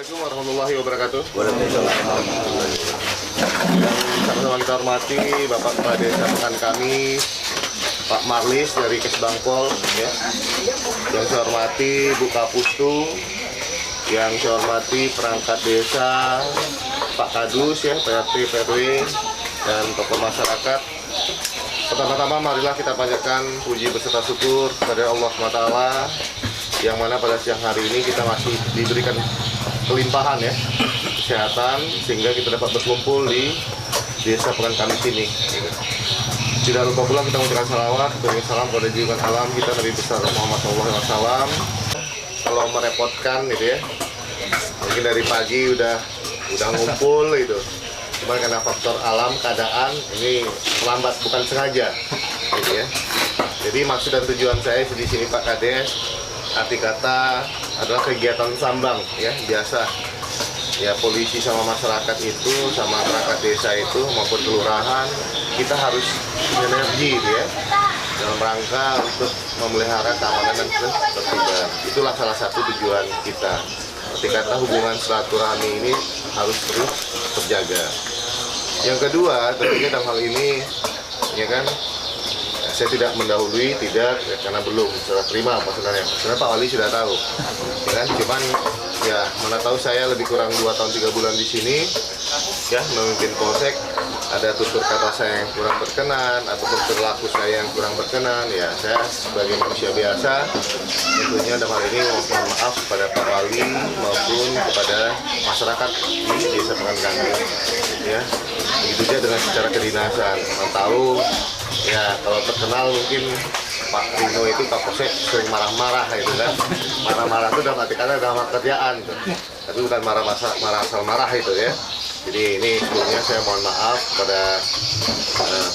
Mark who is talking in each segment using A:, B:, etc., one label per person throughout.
A: Assalamualaikum warahmatullahi wabarakatuh.
B: Waalaikumsalam.
A: Sama-sama kita hormati Bapak Kepala Desa rekan kami, Pak Marlis dari Kesbangpol, ya. Yang saya hormati Bu Kapustu, yang saya hormati perangkat desa, Pak Kadus, ya, PRT, PRW, dan tokoh masyarakat. Pertama-tama marilah kita panjatkan puji beserta syukur kepada Allah SWT, yang mana pada siang hari ini kita masih diberikan kelimpahan, ya, kesehatan, sehingga kita dapat berkumpul di desa Pekan Kamis ini. Tidak lupa pula kita mengucapkan salawat, berikan salam kepada junjungan alam kita Nabi besar Muhammad SAW. Kalau merepotkan gitu, ya, mungkin dari pagi udah ngumpul gitu. Cuman karena faktor alam, keadaan ini lambat, bukan sengaja, gitu ya. Jadi maksud dan tujuan saya di sini Pak Kades, arti kata adalah kegiatan sambang, ya, biasa. Ya, polisi sama masyarakat itu, sama perangkat desa itu maupun kelurahan, kita harus sinergi, ya, dalam rangka untuk memelihara keamanan dan ketertiban. Itulah salah satu tujuan kita. Arti kata hubungan silaturahmi ini harus terus terjaga. Yang kedua, tentunya dalam hal ini, ya kan, saya tidak mendahului, tidak, ya, karena belum serah terima apa sebenarnya. Sebenarnya Pak Wali sudah tahu, ya kan, cuman ya mana tahu saya lebih kurang 2 tahun 3 bulan di sini, ya, memimpin polsek. Ada tutur kata saya yang kurang berkenan ataupun perilaku saya yang kurang berkenan, ya saya sebagai manusia biasa tentunya dalam hal ini mohon maaf kepada Pak Wali maupun kepada masyarakat di desa Pekan Kamis, ya. Begitu juga dengan secara kedinasan. Mau tahu, ya, kalau terkenal mungkin Pak Rino itu Kapolsek sering marah-marah, gitu kan. Marah-marah itu dalam arti kata dalam kerjaan, gitu. Tapi bukan marah asal marah itu, ya. Jadi ini sebelumnya saya mohon maaf kepada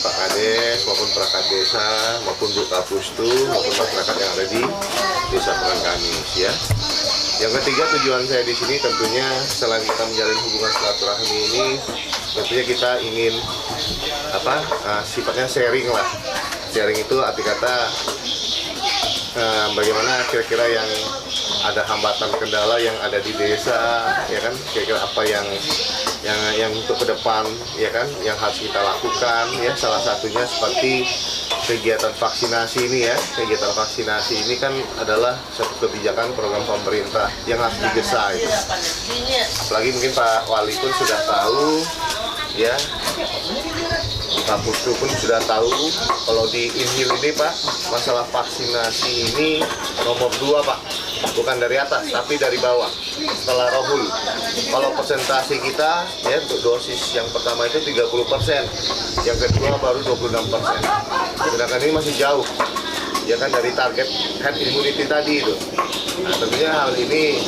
A: Pak Kades maupun perangkat desa maupun Bu Kapustu maupun masyarakat yang ada di desa Pekan Kamis, ya. Yang ketiga, tujuan saya di sini tentunya selain kita menjalin hubungan silaturahmi ini, tentunya kita ingin sifatnya sharing lah. Sharing itu arti kata bagaimana kira-kira yang ada hambatan kendala yang ada di desa, ya kan, kira-kira apa yang untuk ke depan, ya kan, yang harus kita lakukan, ya. Salah satunya seperti kegiatan vaksinasi ini, ya. Kegiatan vaksinasi ini kan adalah satu kebijakan program pemerintah yang harus digesa itu. Apalagi mungkin Pak Wali pun sudah tahu, ya, Pak Putu pun sudah tahu kalau di Inhil ini, Pak, masalah vaksinasi ini nomor 2, Pak. Bukan dari atas, tapi dari bawah, setelah Rohul. Kalau persentase kita, ya, untuk dosis yang pertama itu 30%, yang kedua baru 26%. Sedangkan ini masih jauh, ya kan, dari target herd immunity tadi itu. Nah, tentunya hal ini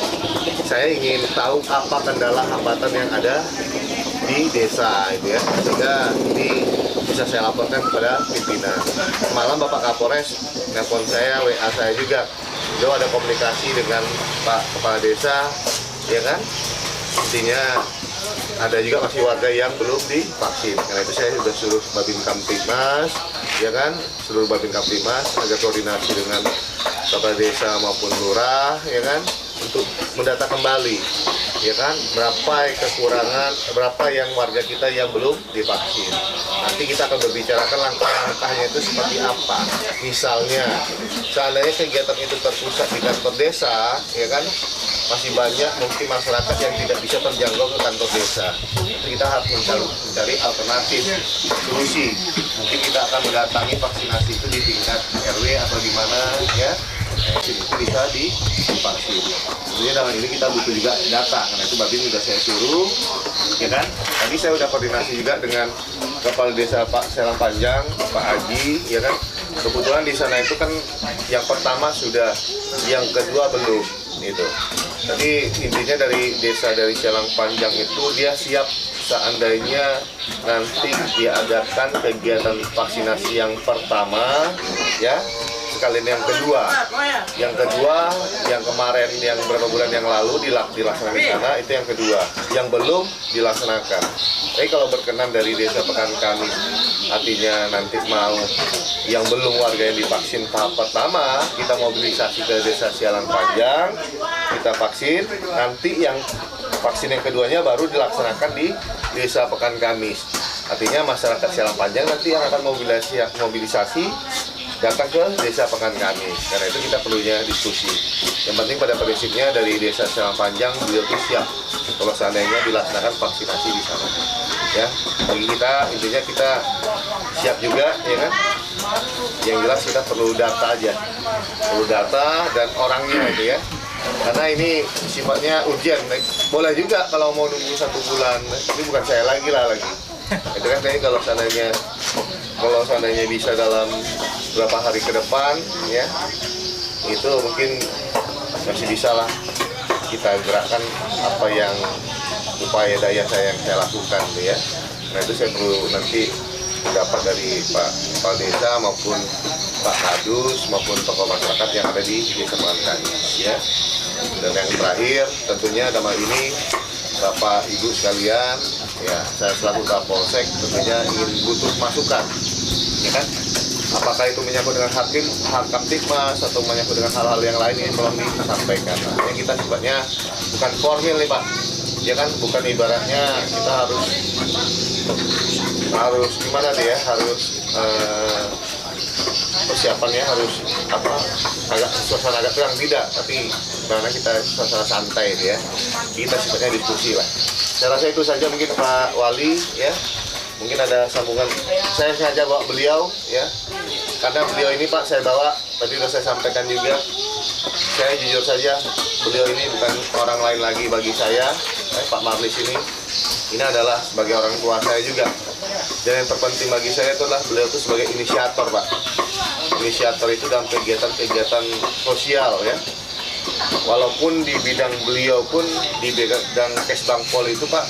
A: saya ingin tahu apa kendala hambatan yang ada di desa, itu, ya, sehingga ini bisa saya laporkan kepada pimpinan. Malam Bapak Kapolres nelpon saya, WA saya juga. Beliau ada komunikasi dengan Pak Kepala Desa, ya kan. Intinya ada juga masih warga yang belum divaksin. Karena itu saya sudah suruh Babin Kamtibmas, ya kan, seluruh Babin Kamtibmas agar koordinasi dengan Kepala Desa maupun Lurah, ya kan, untuk mendata kembali, ya kan, berapa kekurangan, berapa yang warga kita yang belum divaksin. Nanti kita akan berbicarakan langkah-langkahnya itu seperti apa. Misalnya, seandainya kegiatan itu terpusat di kantor desa, ya kan, masih banyak mungkin masyarakat yang tidak bisa terjangkau ke kantor desa. Kita harus mencari alternatif, solusi. Mungkin kita akan mendatangi vaksinasi itu di tingkat RW atau di mana, ya, itu bisa divaksin. Tentunya dalam ini kita butuh juga data, karena itu Babin sudah saya suruh, ya kan. Tadi saya sudah koordinasi juga dengan Kepala Desa Pak Selang Panjang, Pak Haji, ya kan. Kebetulan di sana itu kan yang pertama sudah, yang kedua belum, gitu. Jadi intinya dari desa dari Selang Panjang itu dia siap seandainya nanti diadakan kegiatan vaksinasi yang pertama, ya. Sekalian yang kedua, yang kemarin, yang beberapa bulan yang lalu dilaksanakan di sana, itu yang kedua, yang belum dilaksanakan. Tapi kalau berkenan dari desa Pekan Kamis, artinya nanti mau yang belum warga yang divaksin tahap pertama, kita mobilisasi ke desa Sialang Panjang, kita vaksin, nanti yang vaksin yang keduanya baru dilaksanakan di Desa Pekan Kamis. Artinya masyarakat Sialang Panjang nanti yang akan mobilisasi datang ke Desa Pekan Kamis. Karena itu kita perlunya diskusi. Yang penting pada prinsipnya dari Desa Sialang Panjang beliau itu siap kalau seandainya dilaksanakan vaksinasi di sana. Ya, bagi kita intinya kita siap juga, ya kan? Yang jelas kita perlu data aja, perlu data dan orangnya itu ya. Karena ini sifatnya urgent. Boleh juga kalau mau nunggu 1 bulan, tapi bukan saya lagi. Itu kan kayaknya kalau seandainya bisa dalam beberapa hari ke depan, ya, itu mungkin masih bisa lah kita gerakkan apa yang upaya daya saya yang saya lakukan, ya. Nah itu saya perlu nanti dapat dari Pak Kepala Desa maupun Pak Kadus maupun tokoh masyarakat yang ada di Desa Pekan Kamis, ya. Dan yang terakhir tentunya dalam hal ini Bapak Ibu sekalian, ya, saya selaku Kapolsek tentunya ingin butuh masukan, ya kan? Apakah itu menyangkut dengan hak Kamtibmas atau menyangkut dengan hal-hal yang lain ini tolong disampaikan. Nah, yang kita sifatnya bukan formil nih Pak, ya kan? Bukan ibaratnya kita harus gimana deh ya, harus persiapannya harus agak suasana agak terang, tidak, tapi karena kita suasana santai ya, kita sifatnya diskusi lah. Saya rasa itu saja mungkin Pak Wali, ya, mungkin ada sambungan. Saya sengaja bawa beliau, ya, karena beliau ini Pak saya bawa tadi sudah saya sampaikan juga. Saya jujur saja, beliau ini bukan orang lain lagi bagi saya, Pak Marlis ini adalah sebagai orang tua saya juga. Dan yang terpenting bagi saya itu adalah beliau itu sebagai inisiator Pak. Inisiator itu dalam kegiatan-kegiatan sosial, ya. Walaupun di bidang beliau pun di bidang Kesbangpol itu Pak,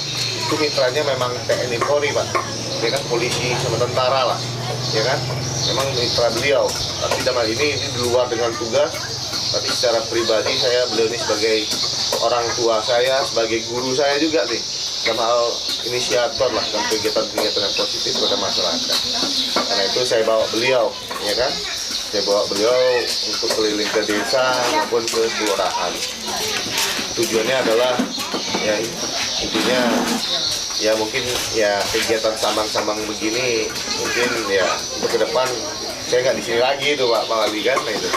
A: itu mitranya memang TNI Polri Pak, ya kan, polisi sama tentara lah, ya kan, memang mitra beliau. Tapi dalam ini di luar dengan tugas, tapi secara pribadi beliau ini sebagai orang tua saya, sebagai guru saya juga nih, dalam hal inisiator lah dalam kegiatan-kegiatan yang positif pada masyarakat. Karena itu saya bawa beliau, ya kan. Saya bawa beliau untuk keliling ke desa maupun ke kelurahan. Tujuannya adalah ya intinya ya mungkin ya kegiatan sambang-sambang begini mungkin ya untuk ke depan saya nggak di sini lagi itu Pak Wali kan, nah itu.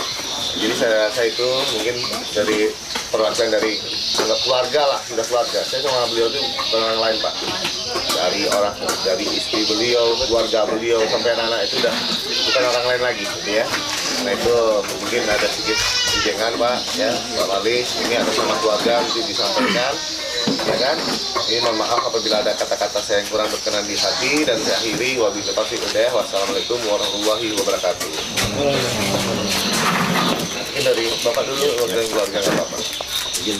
A: Jadi saya itu mungkin dari perwakilan dari anggap keluarga lah, sudah keluarga. Saya sama beliau itu orang lain Pak. Dari istri beliau, keluarga beliau sampai anak-anak itu udah bukan orang lain lagi, gitu ya. Nah itu mungkin ada sedikit ujangan Pak, ya Pak Wali, ini atas nama keluarga untuk disampaikan, ya kan. Ini mohon maaf apabila ada kata-kata saya yang kurang berkenan di hati, dan saya akhiri wabillahi taufiq wal hidayah. Wassalamualaikum warahmatullahi wabarakatuh. Ini dari Bapak dulu, wakil keluarga Bapak.
B: Izin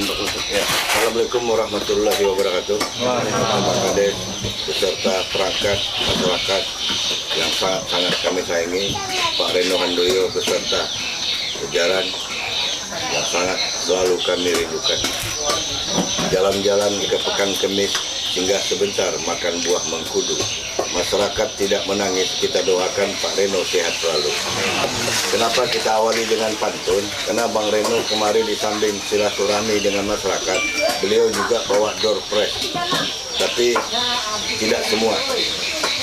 B: Pak Ustaz. Ya. Assalamualaikum warahmatullahi wabarakatuh. Pak Kades beserta perangkat masyarakat yang sangat kami sayangi, Pak Reno Handoyo beserta jajaran yang sangat selalu kami rindukan. Jalan-jalan ke Pekan Kamis hingga sebentar makan buah mengkudu. Masyarakat tidak menangis, kita doakan Pak Reno sehat selalu. Kenapa kita awali dengan pantun? Karena Bang Reno kemarin di samping silaturahmi dengan masyarakat, beliau juga bawa door prize. Tapi tidak semua.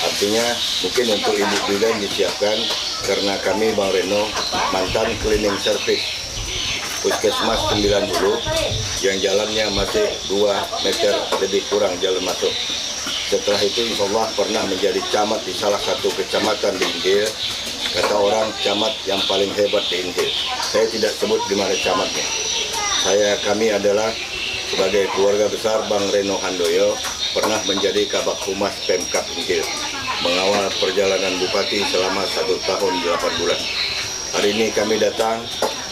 B: Artinya mungkin untuk Ibu Bidan disiapkan, karena kami Bang Reno mantan cleaning service Puskesmas 90 yang jalannya masih 2 meter lebih kurang jalan masuk. Setelah itu insya Allah pernah menjadi camat di salah satu kecamatan di Injil. Kata orang camat yang paling hebat di Injil. Saya tidak sebut di mana camatnya. Kami adalah sebagai keluarga besar Bang Reno Handoyo pernah menjadi Kabak Humas Pemkab Injil, mengawal perjalanan Bupati selama 1 tahun 8 bulan. Hari ini kami datang.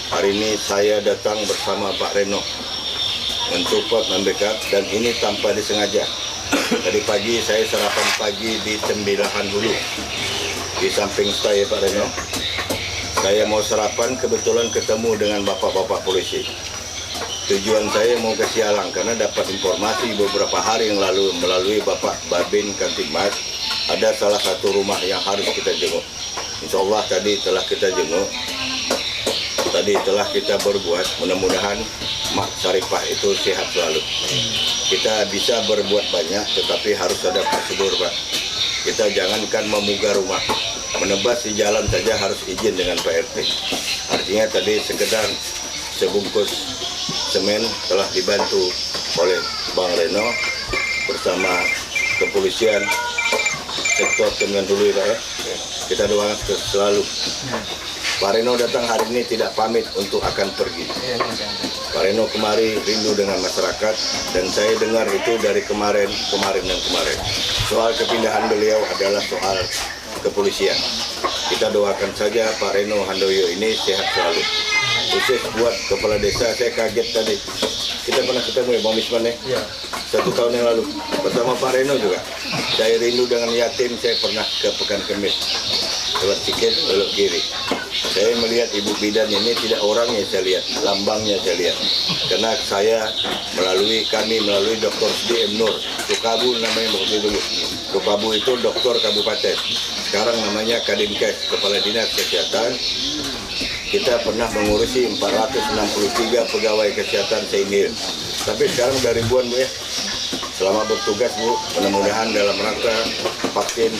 B: Hari ini saya datang bersama Pak Reno mensupport, membackup, dan ini tanpa disengaja. Tadi pagi saya sarapan pagi di Tembilahan Hulu, di samping saya Pak Reno. Saya mau sarapan, kebetulan ketemu dengan bapak-bapak polisi. Tujuan saya mau ke Sialang karena dapat informasi beberapa hari yang lalu melalui Bapak Babin Kamtibmas ada salah satu rumah yang harus kita jenguk. Insya Allah tadi telah kita jenguk. tadi telah kita berbuat, mudah-mudahan Mak Saripah itu sehat selalu. Kita bisa berbuat banyak, tetapi harus ada prosedur, Pak. Kita jangankan memugah rumah, menebas di jalan saja harus izin dengan Pak RT. Artinya tadi sekedar sebungkus semen telah dibantu oleh Bang Reno bersama kepolisian sektor Kementerian Hulu ya. Kita doakan selalu. Pak Reno datang hari ini tidak pamit untuk akan pergi. Pak Reno kemari rindu dengan masyarakat dan saya dengar itu dari kemarin. Soal kepindahan beliau adalah soal kepolisian. Kita doakan saja Pak Reno Handoyo ini sehat selalu. Khusus buat kepala desa, saya kaget tadi. Kita pernah ketemu ya Bang Misman ya? 1 tahun yang lalu bersama Pak Reno juga. Saya rindu dengan yatim, saya pernah ke Pekan Kemis. Lewat tiket, belok kiri. Saya melihat ibu bidan ini tidak orangnya saya lihat, lambangnya saya lihat. Karena kami melalui Dr. D.M. Nur, Sukabu namanya waktu dulu. Sukabu itu dokter kabupaten. Sekarang namanya Kadinkes, Kepala Dinas Kesehatan. Kita pernah mengurusi 463 pegawai kesehatan seinggil. Tapi sekarang udah ribuan Bu ya. Selama bertugas Bu, mudah-mudahan dalam rangka vaksin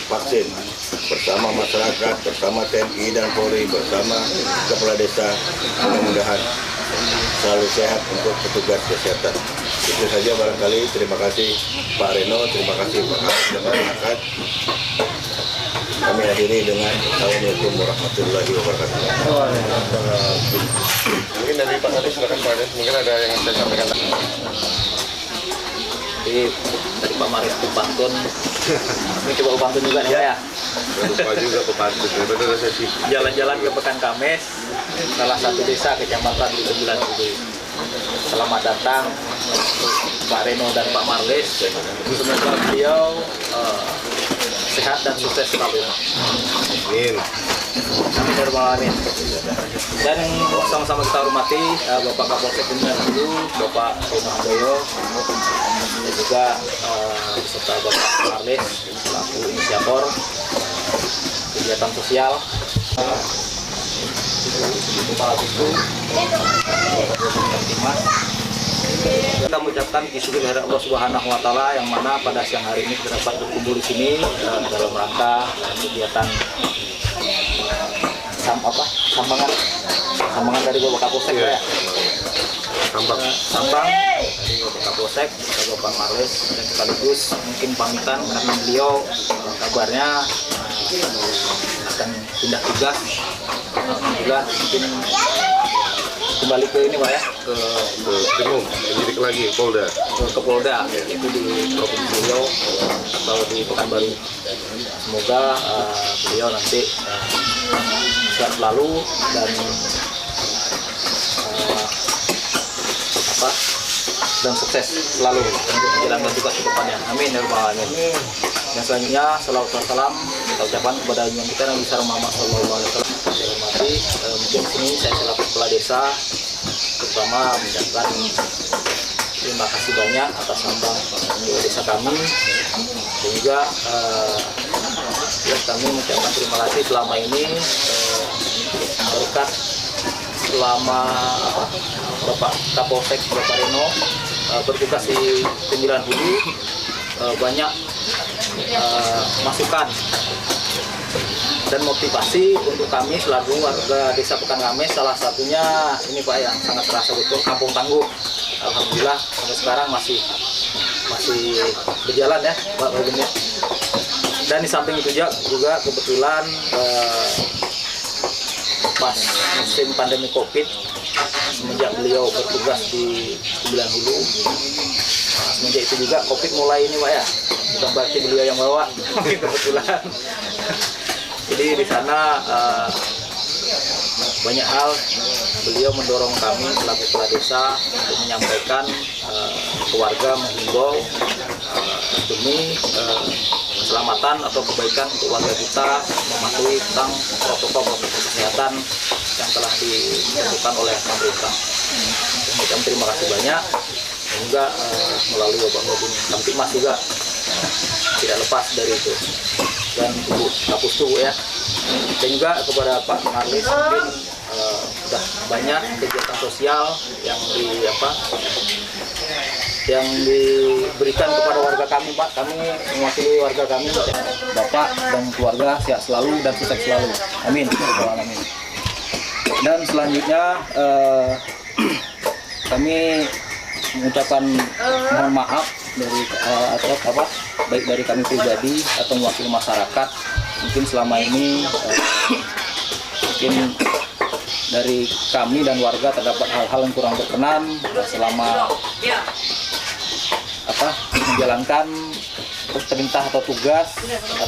B: bersama masyarakat, bersama TNI dan Polri, bersama kepala desa, mudah-mudahan selalu sehat untuk petugas kesehatan. Itu saja barangkali. Terima kasih Pak Reno, terima kasih Pak Kasih dan masyarakat. Kami akhiri dengan Assalamualaikum warahmatullahi wabarakatuh.
A: Mungkin dari Pak Adi, silakan Pak Adi. Mungkin ada yang saya sampaikan.
C: Jadi tadi Pak Maris Pantun, ini coba Pantun juga nih ya.
A: Lupa juga Pak Pantun, benar sesi.
C: Jalan-jalan ke Pekan Kamis, salah satu desa kecamatan di 9 Hulu. Selamat datang Pak Reno dan Pak Marlis. Semoga beliau sehat dan sukses selalu.
A: Amin.
C: Amin. Dan sama-sama kita hormati Bapak Kapolsek Kementerian Hulu, Bapak Reno Handoyo, dan juga beserta Bapak Marlis selaku inisiator kegiatan sosial. Kepala Bisu, kita mengucapkan syukur kepada Allah Subhanahu Wa Taala yang mana pada siang hari ini kita dapat berkumpul di sini dalam rangka kegiatan sambangan dari Bapak Kapolsek ya. Sambang dari Bapak Kapolsek, Bapak Marlis, dan sekaligus mungkin pamitan karena beliau kabarnya akan pindah tugas. Alhamdulillah mungkin kembali ke ini Pak ya, ke
A: Timum, penyidik lagi Polda.
C: ke Polda, itu di Provinsi Riau atau di Pekanbaru. Semoga beliau nanti sehat selalu dan dan sukses selalu untuk menjalankan tugas ke depannya. Amin ya rabbal alamin. Dan selanjutnya salawat dan salam kita ucapkan kepada junjungan kita Nabi Muhammad SAW. Saya hormati, mungkin di sini saya selaku kepala desa terutama mengucapkan terima kasih banyak atas sambang desa kami dan juga kami mengucapkan terima kasih selama ini berkat selama Bapak Kapolsek Bapak Reno bertugas di 9 Hulu banyak masukan dan motivasi untuk kami selaku warga desa Pekan Kamis. Salah satunya ini Pak yang sangat terasa betul, Kampung Tangguh. Alhamdulillah sampai sekarang masih berjalan ya Pak Robinnya. Dan di samping itu juga kebetulan pas musim pandemi Covid, semenjak beliau bertugas di 9 Hulu, semenjak itu juga Covid mulai ini Pak ya, bukan berarti beliau yang bawa, kebetulan. Jadi di sana banyak hal beliau mendorong kami selaku kepala desa untuk menyampaikan ke warga, menghimbau demi keselamatan atau kebaikan untuk warga kita mematuhi tentang protokol kesehatan yang telah ditentukan oleh pemerintah. Kita terima kasih banyak dan juga melalui Bapak Robin Kamtipmas juga tidak lepas dari itu, dan Ibu Kapustu ya, dan juga kepada Pak Marlis mungkin udah banyak kegiatan sosial yang diberikan kepada warga kami, Pak. Kami mewakili warga kami, Bapak dan keluarga sehat selalu dan sukses selalu. Amin. Amin. Dan selanjutnya kami mengucapkan mohon maaf dari baik dari kami pribadi atau mewakili masyarakat. Mungkin selama ini mungkin dari kami dan warga terdapat hal-hal yang kurang berkenan selama menjalankan perintah atau tugas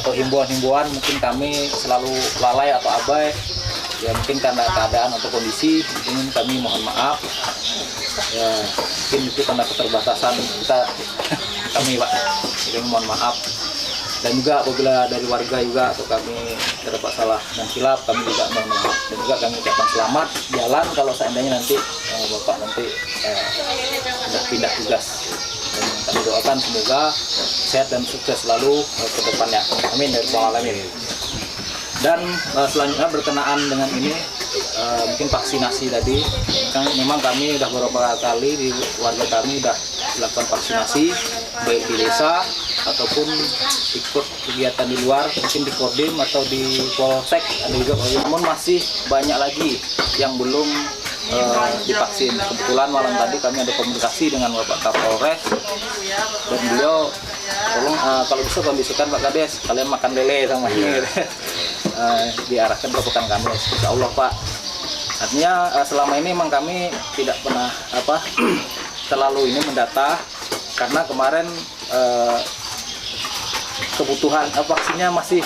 C: atau himbauan-himbauan. Mungkin kami selalu lalai atau abai, ya mungkin karena keadaan atau kondisi. Mungkin kami mohon maaf, ya mungkin itu karena keterbatasan kita kami, Pak. Jadi mohon maaf. Dan juga apabila dari warga juga atau kami terdapat salah dan silap, kami juga mohon maaf. Dan juga kami ucapkan selamat jalan kalau seandainya nanti Bapak nanti sudah pindah tugas. Dan kami doakan semoga sehat dan sukses selalu ke depannya. Amin ya rabbal alamin. Dan selanjutnya berkenaan dengan ini, mungkin vaksinasi tadi, kan memang kami sudah beberapa kali di warga kami sudah dilakukan vaksinasi baik di desa ataupun ikut kegiatan di luar, mungkin di Kodim atau di Polsek ada juga, namun masih banyak lagi yang belum divaksin. Kebetulan malam tadi kami ada komunikasi dengan Bapak Kapolres dan beliau tolong kalau bisa kondisikan Pak Kades, kalian makan lele sama ini diarahkan ke Pekan Kamis, insya Allah Pak. Artinya selama ini memang kami tidak pernah terlalu ini mendata, karena kemarin kebutuhan vaksinnya masih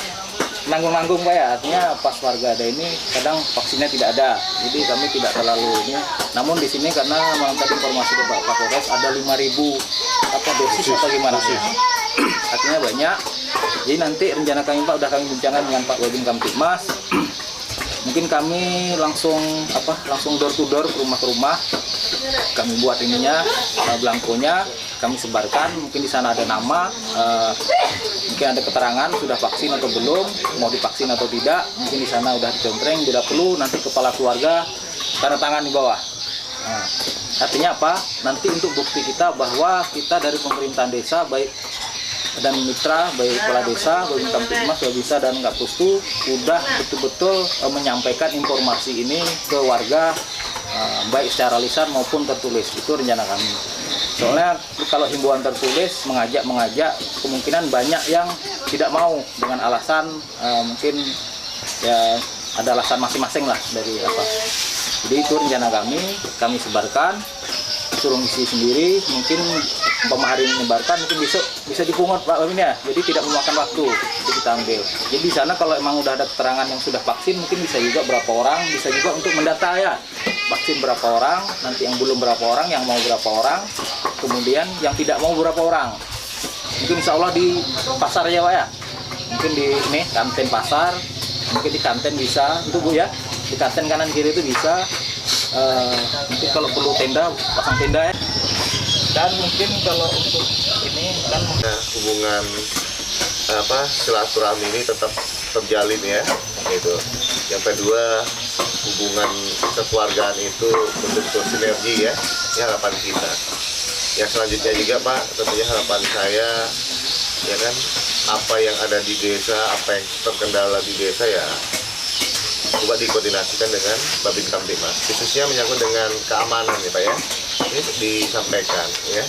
C: nanggung-nanggung Pak ya. Artinya pas warga ada ini kadang vaksinnya tidak ada, jadi kami tidak terlalu ini. Namun di sini karena malam tadi informasi ke Pak Kapolres ada 5.000 dosis atau gimana sih? Artinya banyak. Jadi nanti rencana kami Pak, udah kami bincangkan dengan Pak Wabin Kamtibmas. Mungkin kami langsung door to door, rumah ke rumah. Kami buat ininya, belangkonya, kami sebarkan. Mungkin di sana ada nama, mungkin ada keterangan sudah vaksin atau belum, mau divaksin atau tidak. Mungkin di sana udah dicontreng, tidak perlu nanti kepala keluarga tanda tangan di bawah. Nah, artinya apa? Nanti untuk bukti kita bahwa kita dari pemerintahan desa baik dan mitra, baik kepala desa, baik Kamtibmas, Babinsa dan Kapustu udah betul-betul menyampaikan informasi ini ke warga, baik secara lisan maupun tertulis. Itu rencana kami. Soalnya kalau himbauan tertulis mengajak kemungkinan banyak yang tidak mau dengan alasan mungkin ya ada alasan masing-masing lah dari apa. Jadi itu rencana kami sebarkan, suruh isi sendiri. Mungkin hari ini menyebarkan, mungkin besok bisa dipungut Pak Wamin ya. Jadi tidak memakan waktu, jadi kita ambil. Jadi di sana kalau emang udah ada keterangan yang sudah vaksin, mungkin bisa juga berapa orang, bisa juga untuk mendata ya. Vaksin berapa orang, nanti yang belum berapa orang, yang mau berapa orang, kemudian yang tidak mau berapa orang. Mungkin insya Allah di pasar ya Pak ya. Mungkin di ini kantin pasar, mungkin di kantin bisa, itu Bu ya. Di kantin kanan kiri itu bisa. Mungkin kalau perlu tenda, pasang tenda ya. Dan mungkin kalau untuk ini kan
A: hubungan silaturahmi ini tetap terjalin ya, gitu. Yang kedua, hubungan kekeluargaan itu betul-betul sinergi ya, ini harapan kita. Yang selanjutnya juga Pak, tentunya harapan saya ya kan, apa yang ada di desa, apa yang terkendala di desa ya coba dikoordinasikan dengan Babin Kamtibmas, khususnya menyangkut dengan keamanan ya Pak ya. Ini disampaikan ya.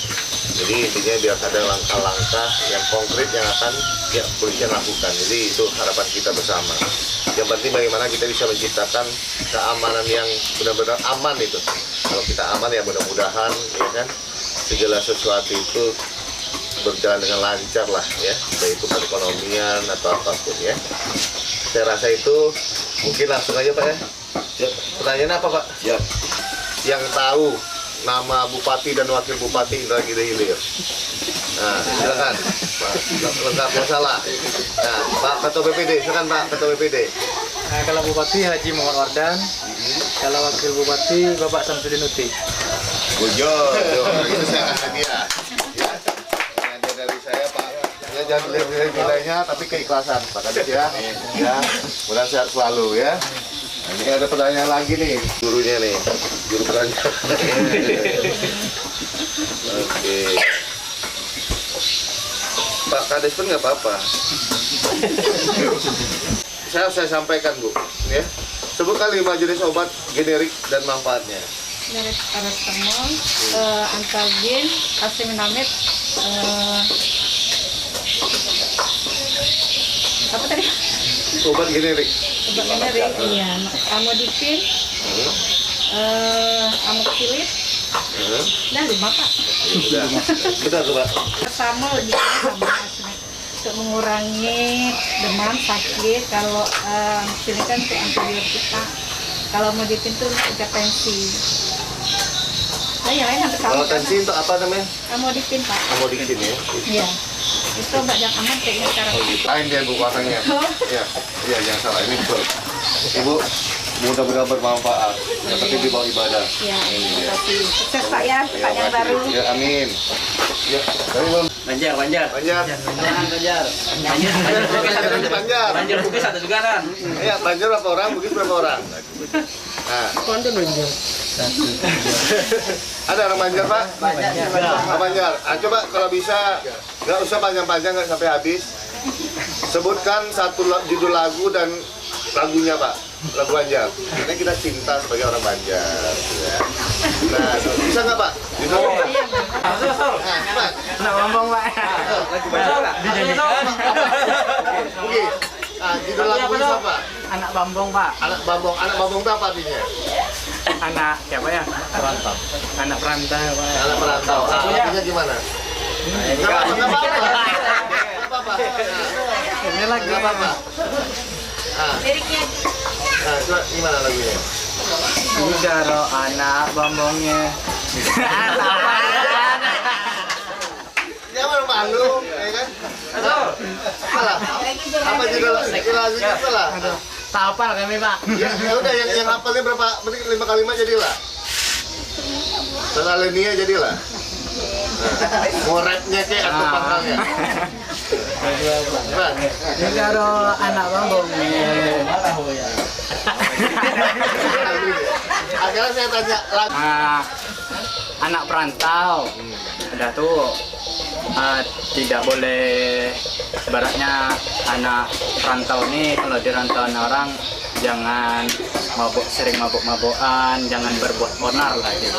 A: Jadi intinya biar ada langkah-langkah yang konkret yang akan ya polisi lakukan. Jadi itu harapan kita bersama. Yang penting bagaimana kita bisa menciptakan keamanan yang benar-benar aman itu. Kalau kita aman ya mudah-mudahan ya kan segala sesuatu itu berjalan dengan lancar lah ya, baik itu perekonomian atau apapun ya. Saya rasa itu mungkin langsung aja Pak ya. Ya. Pertanyaan apa Pak? Ya. Yang tahu nama Bupati dan Wakil Bupati Indra Gede Hilir. Nah, silakan. Pak, lengkapnya salah. Nah, Pak Ketua BPD, silakan Pak Ketua BPD.
D: Nah, kalau Bupati Haji Muhammad Wardan, kalau Wakil Bupati Bapak Samsudin Uti.
A: Bujur, itu saya kasih dia. Ya, hanya dari saya Pak. Ya, jangan lihat nilainya, tapi keikhlasan Pak Kades ya. Ya, mudah sehat selalu ya. Ini ada pertanyaan lagi nih, gurunya nih, guru pertanyaan. Oke. Pak Kades pun nggak apa-apa. Saya sampaikan Bu, ya. Sebutkan 5 jenis obat generik dan manfaatnya.
E: Dari paracetamol, antalgin, acetaminophen, apa tadi?
A: Obat generik.
E: Obat generik, iya. Amlodipin, amoxicillin, dan 5 Pak.
A: Udah tuh Pak.
E: Paracetamol sama untuk mengurangi demam, sakit. Kalau amoxicillin kan untuk antibiotik Pak. Kalau amlodipin itu untuk hipertensi. Nah, yang lain hampir sama.
A: Kalau tensi untuk apa namanya?
E: Amlodipin Pak.
A: Amlodipin ya.
E: Iya. Itu obat yang aman kayak ini sekarang.
A: Lain dia Bu warnanya. Iya, iya jangan salah ini betul. Ibu mudah-mudahan bermanfaat. Yang penting di bawah ibadah.
E: Iya, terima kasih. Sukses Pak ya, Pak yang baru.
A: Ya amin. Ya, dari Bang.
F: Banjar.
A: Banjar.
F: Banjar.
A: Banjar.
F: Banjar Bugis ada juga kan?
A: Iya, Banjar berapa orang? Bugis berapa orang? Nah, ada orang Banjar Pak? Pak Banjar. Ah, coba kalau bisa nggak usah panjang-panjang, nggak sampai habis. Sebutkan satu judul lagu dan lagunya Pak, lagu Banjar. Ini kita cinta sebagai orang Banjar. Ya. Nah, bisa nggak Pak? Judulnya? Nah, coba.
F: Nak ngomong Pak. Lagi Banjar nggak?
A: Oke. Nah, judul lagunya apa?
F: Anak Bambong Pak.
A: Anak Bambong. Anak Bambong itu apa artinya?
F: Anak siapa ya? Perantau. Anak perantau Pak.
A: Anak perantau. Artinya gimana? Nggak apa-apa. Nggak apa-apa.
F: Ini lagi
A: Nggak apa-apa.
E: Liriknya.
A: Nah, coba gimana lagunya?
F: Ini karo anak Bambongnya.
A: Jangan malu, ya kan? Salah. Apa judul lagunya salah?
F: Tak hafal kami Pak.
A: Ya udah yang hafalnya berapa? Mending 5 kalimat jadilah. Salah linia jadilah. Nah, mau rapnya kayak atau pangkalnya? Coba.
F: Ini karo anak Bambongnya.
A: Akhirnya saya tanya lagu.
F: Anak perantau. Udah tuh tidak boleh, ibaratnya anak perantau nih kalau di rantauan orang jangan sering mabuk-mabukan, jangan berbuat onar lah gitu.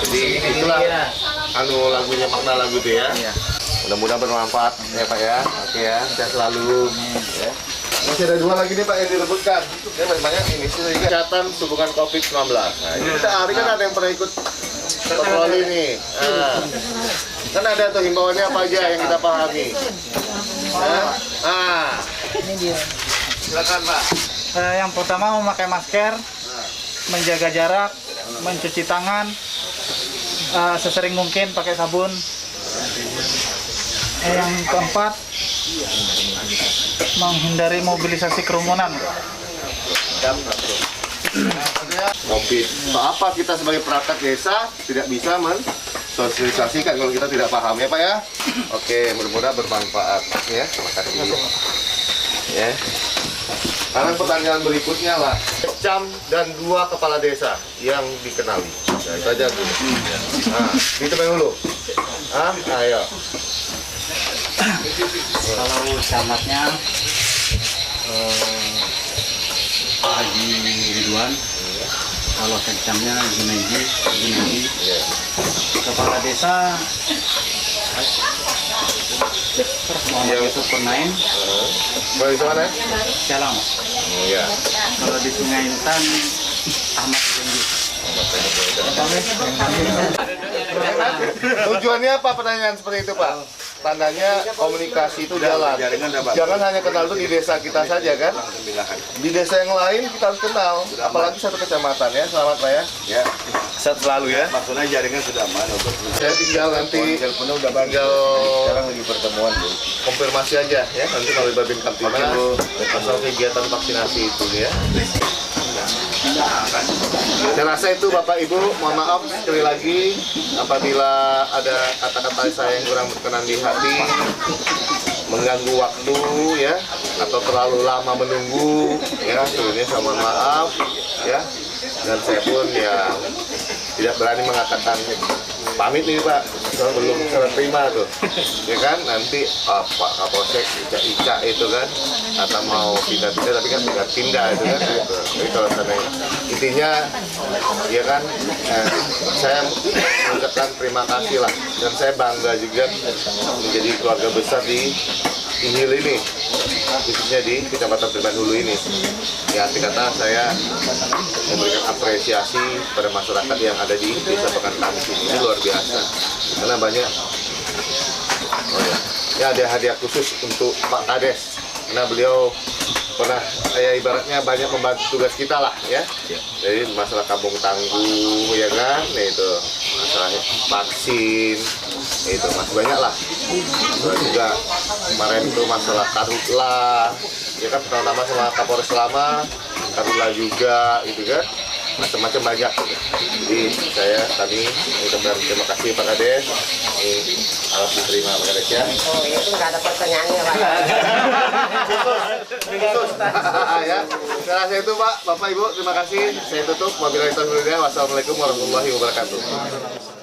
A: Jadi itulah lagunya, makna lagu itu ya.
F: Iya.
A: Mudah-mudahan bermanfaat ya Pak ya. Oke ya, saya selalu ya. Masih ada 2 lagi nih Pak yang direbutkan. Ya banyak ini sih kesehatan hubungan COVID-19. Nah, ini kita hari kan ada yang pernah ikut patroli nih. Kan ada tuh himbauannya apa aja yang kita pahami.
D: Ini dia.
A: Silakan Pak.
D: Yang pertama memakai masker, menjaga jarak, mencuci tangan, sesering mungkin pakai sabun. Yang keempat, menghindari mobilisasi kerumunan.
A: COVID. Apa kita sebagai perangkat desa tidak bisa mensosialisasikan kalau kita tidak paham ya Pak ya? Oke, mudah-mudahan bermanfaat ya. Terima kasih. Ya. Sekarang pertanyaan berikutnya lah. Cam dan 2 kepala desa yang dikenali. Ya, itu aja dulu. Nah, ditemuin dulu. Ayo.
F: Kalau camatnya Haji Ridwan, kalau kencangnya Junaidi. Kepala desa Muhammad Yusuf Kurnain,
A: Boleh di mana?
F: Calang.
A: Iya.
F: Kalau di Sungai Intan Ahmad Tinggi.
A: Tujuannya apa pertanyaan seperti itu Pak? Tandanya komunikasi itu jalan. Jangan hanya kenal itu di desa kita saja kan? Di desa yang lain kita harus kenal. Apalagi satu kecamatan ya. Selamat Pak ya.
B: Ya,
A: Sehat selalu ya.
B: maksudnya jaringan sudah aman.
A: Saya tinggal nanti tinggal
B: Sekarang lagi pertemuan Bu.
A: konfirmasi aja ya. Nanti kalau di Babin Kamtibmas asal kegiatan vaksinasi itu ya. Saya rasa itu Bapak Ibu, mohon maaf sekali lagi apabila ada kata-kata saya yang kurang berkenan di hati, mengganggu waktu ya. atau terlalu lama menunggu, ya sebelumnya saya mohon maaf, ya. Dan saya pun ya tidak berani mengatakan pamit nih Pak, soalnya belum saya terima tuh, ya kan? Nanti Pak Kapolsek Ica itu kan, atau mau pindah-pindah tapi kan pindah itu kan, gitu. Jadi kalau seandainya intinya, ya kan, saya mengucapkan terima kasih lah, dan saya bangga juga menjadi keluarga besar di Inhil ini, khususnya di Kecamatan Priban Hulu ini. Ya, arti kata saya memberikan apresiasi pada masyarakat yang ada di Desa Pekan Kamis ini luar biasa, karena banyak ada hadiah khusus untuk Pak Kades, karena beliau pernah ibaratnya banyak membantu tugas kita lah ya. Jadi masalah kampung tangguh ya kan, itu masalah vaksin, itu masih banyak lah. Terus juga kemarin itu masalah karhutla, ya kan, pertama sama Kapolres lama, karhutla juga, itu kan, macam-macam banyak. Jadi kami ucapkan terima kasih Pak Kades. Ini harus diterima Pak Kades ya.
G: Oh, itu nggak ada pertanyaannya, Pak.
A: Khusus. Ya. Saya rasa itu Pak, Bapak Ibu, terima kasih. Saya tutup. Wabillahi taufiq wal hidayah. Wassalamualaikum warahmatullahi wabarakatuh.